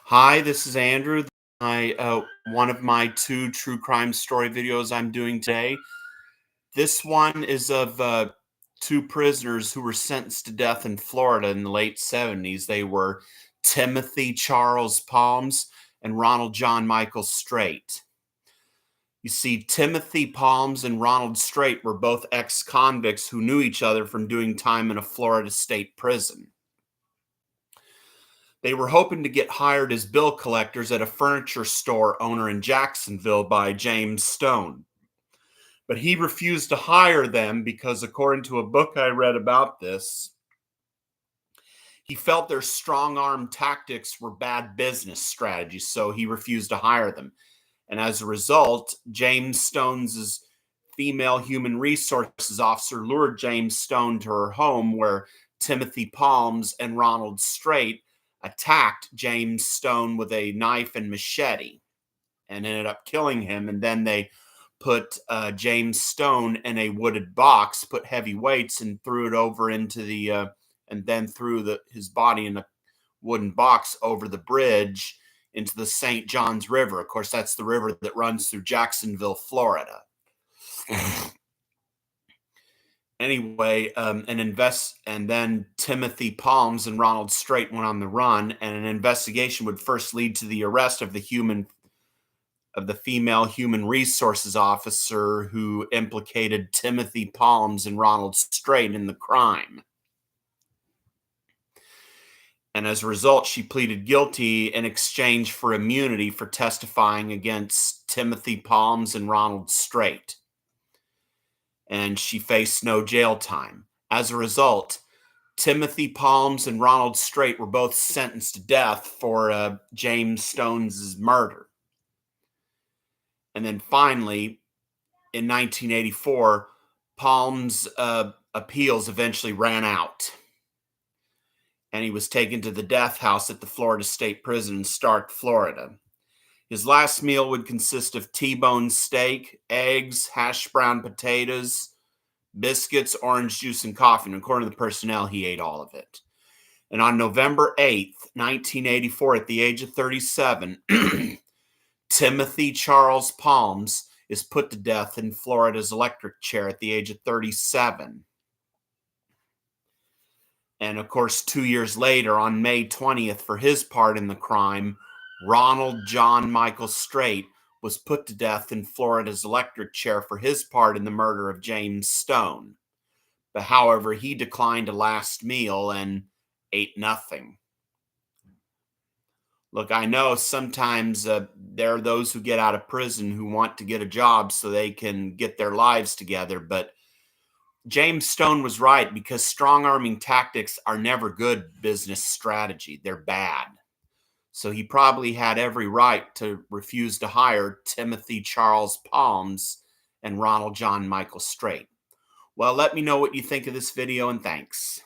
Hi, this is Andrew. One of my two true crime story videos I'm doing today. This one is of two prisoners who were sentenced to death in Florida in the late 70s. They were Timothy Charles Palms and Ronald John Michael Straight. You see, Timothy Palms and Ronald Straight were both ex-convicts who knew each other from doing time in a Florida state prison. They were hoping to get hired as bill collectors at a furniture store owner in Jacksonville by James Stone. But he refused to hire them because, according to a book I read about this, he felt their strong arm tactics were bad business strategies, so he refused to hire them. And as a result, James Stone's female human resources officer lured James Stone to her home where Timothy Palms and Ronald Straight attacked James Stone with a knife and machete and ended up killing him. And then they put James Stone in a wooded box, put heavy weights, and threw it over into and then threw his body in a wooden box over the bridge into the St. Johns River. Of course, that's the river that runs through Jacksonville, Florida. Anyway, and then Timothy Palms and Ronald Straight went on the run, and an investigation would first lead to the arrest of the female human resources officer who implicated Timothy Palms and Ronald Straight in the crime. And as a result, she pleaded guilty in exchange for immunity for testifying against Timothy Palms and Ronald Straight. And she faced no jail time. As a result, Timothy Palms and Ronald Straight were both sentenced to death for James Stone's murder. And then finally, in 1984, Palms' appeals eventually ran out, and he was taken to the death house at the Florida State Prison in Stark, Florida. His last meal would consist of T-bone steak, eggs, hash brown potatoes, biscuits, orange juice, and coffee. And according to the personnel, he ate all of it. And on November 8th, 1984, at the age of 37, Timothy Charles Palms is put to death in Florida's electric chair at the age of 37. And of course, 2 years later, on May 20th, for his part in the crime, Ronald John Michael Straight was put to death in Florida's electric chair for his part in the murder of James Stone. But however, he declined a last meal and ate nothing. Look, I know sometimes there are those who get out of prison who want to get a job so they can get their lives together, but James Stone was right, because strong-arming tactics are never good business strategy. They're bad. So he probably had every right to refuse to hire Timothy Charles Palms and Ronald John Michael Straight. Well, let me know what you think of this video, and thanks.